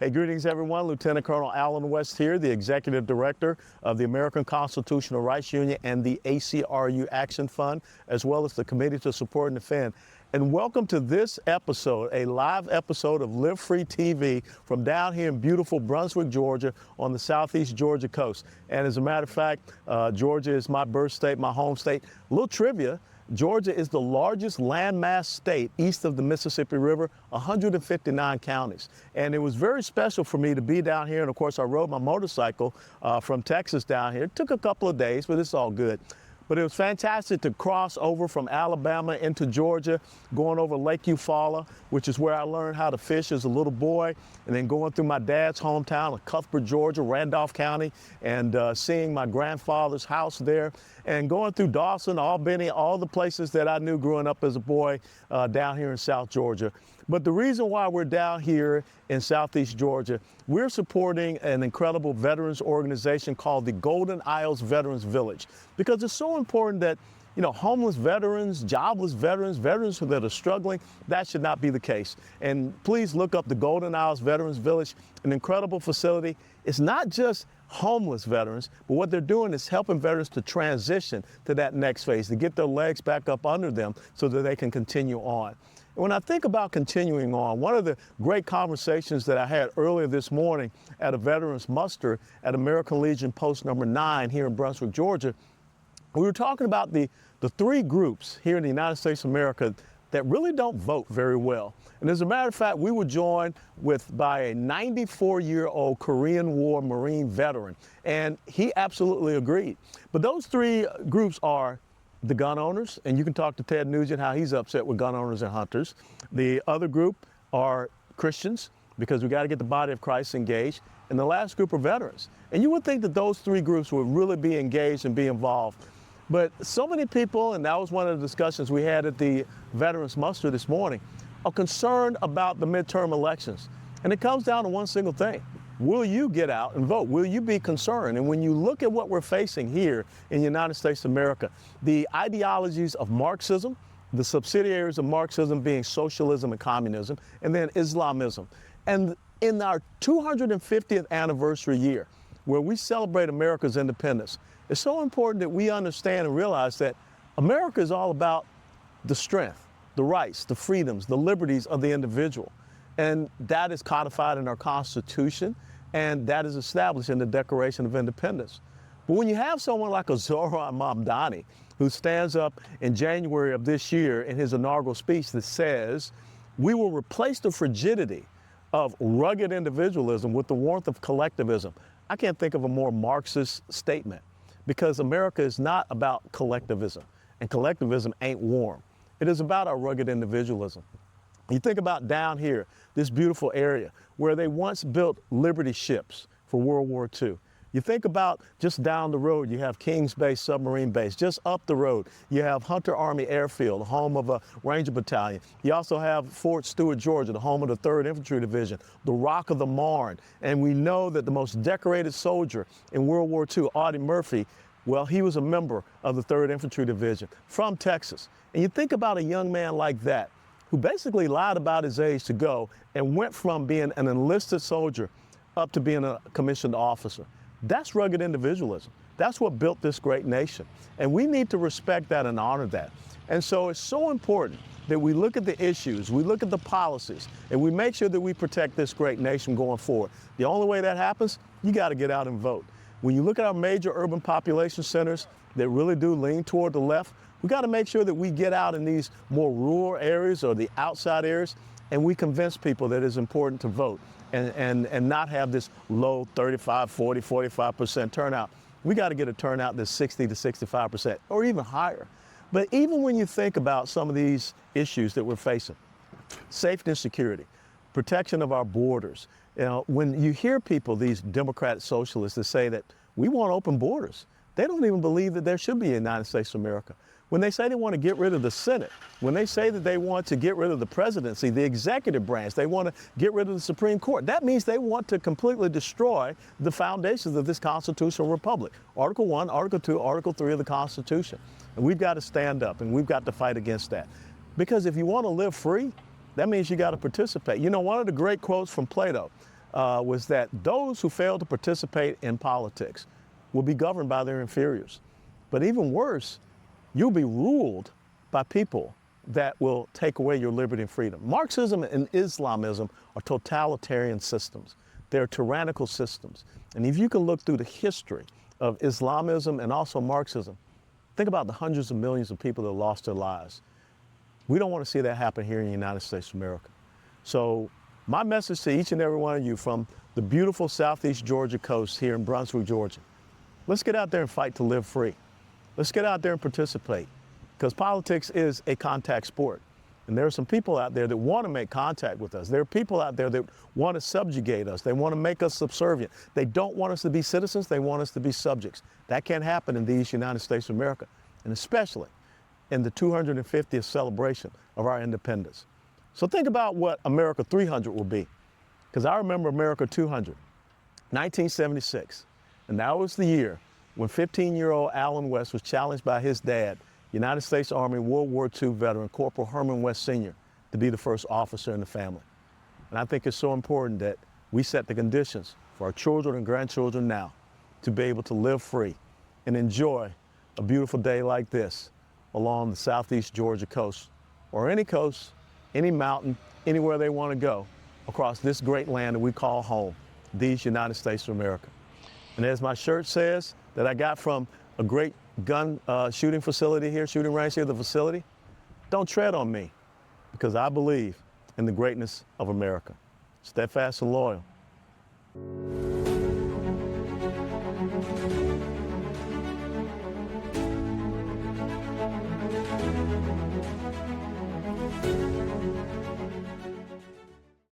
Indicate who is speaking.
Speaker 1: Hey, greetings everyone. Lieutenant Colonel Alan West here, the Executive Director of the American Constitutional Rights Union and the ACRU Action Fund, as well as the Committee to Support and Defend. And welcome to this episode, a live episode of Live Free TV from down here in beautiful Brunswick, Georgia, on the southeast Georgia coast. And as a matter of fact, Georgia is my birth state, my home state. A little trivia. Georgia is the largest landmass state east of the Mississippi River, 159 counties. And it was very special for me to be down here. And of course, I rode my motorcycle from Texas down here. It took a couple of days, but it's all good. But it was fantastic to cross over from Alabama into Georgia, going over Lake Eufaula, which is where I learned how to fish as a little boy, and then going through my dad's hometown of Cuthbert, Georgia, Randolph County, and seeing my grandfather's house there, and going through Dawson, Albany, all the places that I knew growing up as a boy down here in South Georgia. But the reason why we're down here in Southeast Georgia, we're supporting an incredible veterans organization called the Golden Isles Veterans Village, because it's so important that, you know, homeless veterans, jobless veterans, veterans that are struggling, that should not be the case. And please look up the Golden Isles Veterans Village, an incredible facility. It's not just homeless veterans, but what they're doing is helping veterans to transition to that next phase, to get their legs back up under them so that they can continue on. When I think about continuing on, one of the great conversations that I had earlier this morning at a veterans muster at American Legion Post number 9 here in Brunswick, Georgia, we were talking about the three groups here in the United States of America that really don't vote very well. And as a matter of fact, we were joined by a 94-year-old Korean War Marine veteran, and he absolutely agreed. But those three groups are the gun owners, and you can talk to Ted Nugent how he's upset with gun owners and hunters. The other group are Christians, because we got to get the body of Christ engaged. And the last group are veterans. And you would think that those three groups would really be engaged and be involved. But so many people, and that was one of the discussions we had at the Veterans Muster this morning, are concerned about the midterm elections. And it comes down to one single thing. Will you get out and vote? Will you be concerned? And when you look at what we're facing here in the United States of America, the ideologies of Marxism, the subsidiaries of Marxism being socialism and communism, and then Islamism. And in our 250th anniversary year, where we celebrate America's independence, it's so important that we understand and realize that America is all about the strength, the rights, the freedoms, the liberties of the individual. And that is codified in our Constitution, and that is established in the Declaration of Independence. But when you have someone like a Zohran Mamdani, who stands up in January of this year in his inaugural speech that says, we will replace the frigidity of rugged individualism with the warmth of collectivism, I can't think of a more Marxist statement, because America is not about collectivism, and collectivism ain't warm. It is about our rugged individualism. You think about down here, this beautiful area where they once built Liberty ships for World War II. You think about just down the road, you have Kings Bay submarine base. Just up the road, you have Hunter Army Airfield, the home of a Ranger Battalion. You also have Fort Stewart, Georgia, the home of the 3rd Infantry Division, the Rock of the Marne. And we know that the most decorated soldier in World War II, Audie Murphy, well, he was a member of the 3rd Infantry Division from Texas. And you think about a young man like that, who basically lied about his age to go and went from being an enlisted soldier up to being a commissioned officer. That's rugged individualism. That's what built this great nation. And we need to respect that and honor that. And so it's so important that we look at the issues, we look at the policies, and we make sure that we protect this great nation going forward. The only way that happens, you got to get out and vote. When you look at our major urban population centers that really do lean toward the left, we got to make sure that we get out in these more rural areas or the outside areas, and we convince people that it's important to vote and not have this low 35, 40, 45% turnout. We got to get a turnout that's 60 to 65% or even higher. But even when you think about some of these issues that we're facing, safety and security, protection of our borders, you know, when you hear people, these Democratic socialists, that say that we want open borders, they don't even believe that there should be a United States of America. When they say they want to get rid of the Senate, when they say that they want to get rid of the presidency, the executive branch, they want to get rid of the Supreme Court, that means they want to completely destroy the foundations of this constitutional republic. Article 1, Article 2, Article 3 of the Constitution. And we've got to stand up and we've got to fight against that. Because if you want to live free, that means you got to participate. You know, one of the great quotes from Plato, was that those who fail to participate in politics will be governed by their inferiors. But even worse, you'll be ruled by people that will take away your liberty and freedom. Marxism and Islamism are totalitarian systems. They're tyrannical systems. And if you can look through the history of Islamism and also Marxism, think about the hundreds of millions of people that lost their lives. We don't want to see that happen here in the United States of America. So my message to each and every one of you from the beautiful Southeast Georgia coast here in Brunswick, Georgia, let's get out there and fight to live free. Let's get out there and participate, because politics is a contact sport. And there are some people out there that want to make contact with us. There are people out there that want to subjugate us. They want to make us subservient. They don't want us to be citizens. They want us to be subjects. That can't happen in these United States of America, and especially in the 250th celebration of our independence. So think about what America 300 will be, because I remember America 200, 1976, and that was the year when 15-year-old Allen West was challenged by his dad, United States Army World War II veteran Corporal Herman West Sr., to be the first officer in the family. And I think it's so important that we set the conditions for our children and grandchildren now to be able to live free and enjoy a beautiful day like this along the Southeast Georgia coast, or any coast, any mountain, anywhere they want to go across this great land that we call home, these United States of America. And as my shirt says, that I got from a great gun shooting facility here, shooting range here, the facility, don't tread on me, because I believe in the greatness of America. Steadfast and loyal.